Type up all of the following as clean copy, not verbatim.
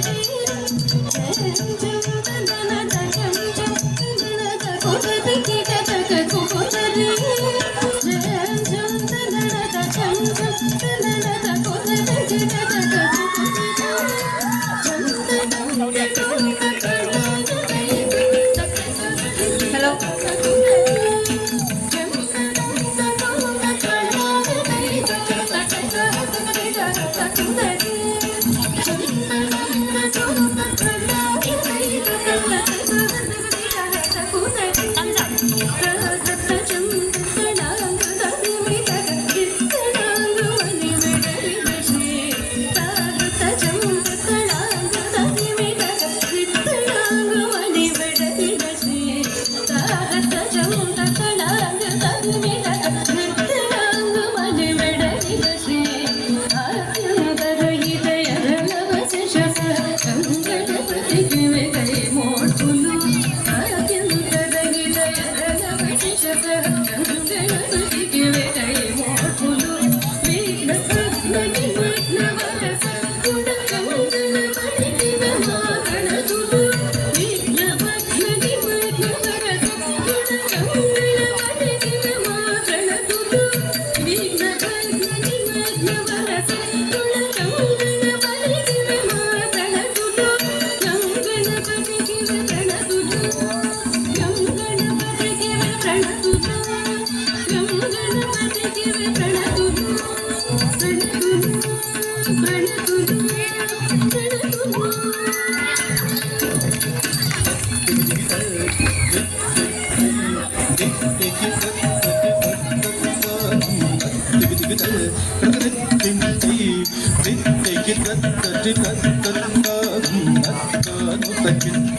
Jai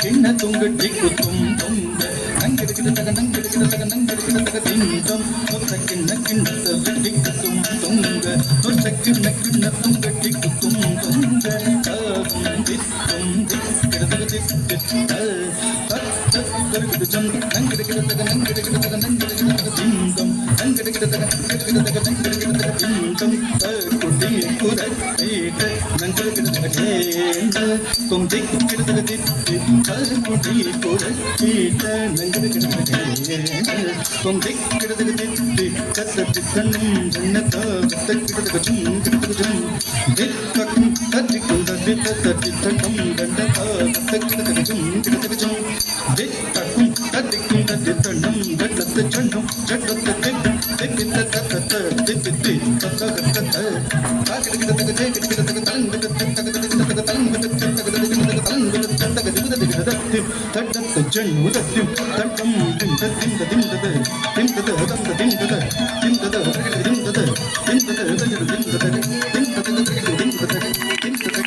கிண்ண Tunku டிக்கு தும் துங்க நங்கிடுகிட தக நங்கிடுகிட தக நங்கிடுகிட தக திங்கம் நொத்த கிண்ண கிண்ணத்த டிக்கு தும் துங்க நொத்த கிண்ண கிண்ண துங்க டிக்கு தும் துங்க தாகும் தித்தும் திக்கிட தக தித்தித்த தருகிடு ஜம் நங்கிடுகிட தக நங்கிடுகிட தக நங்கிடுகிட தக திங்கம் நங்கிடுகிட தக நங்கிடுகிட தக நங்கிடுகிட தக திங்கம் குட்டி குரல் ஏக நங்கிடுகிட தக ஜேந்த தும் திக்கிட தக தித்தி குட்டி குரல் ஏக நங்கிடுகிட தக ஜேந்த தும் திக்கிட தக தித்தி கத்த தித்தன்னும் ஜன்னதா கத்த கிட தக ஜும் கிட தக ஜும் தித்தக்கும் தத்திக்கும் தத்தித்த தத்தித்தன்னும் ஜன்னதா கத்த கிட தக ஜும் கிட தக ஜும் தித்தக்கும் தத்திக்கும் தத்தித்தன்னும் ஜன்னத ஜன்னும் ஜன்னத தித்தம் தித்தித்த தத்தத்த தித்தித்தி தத்த கத்த காகிட தக ஜே கிட தக தலங்க தக தக தக தலங்க தக தக தக தலங்க தக தக திக தக தத்தத்த ஜன் உதத்தி தட்டம் திம் திம் திம் திம் திம் திம் திம் திம்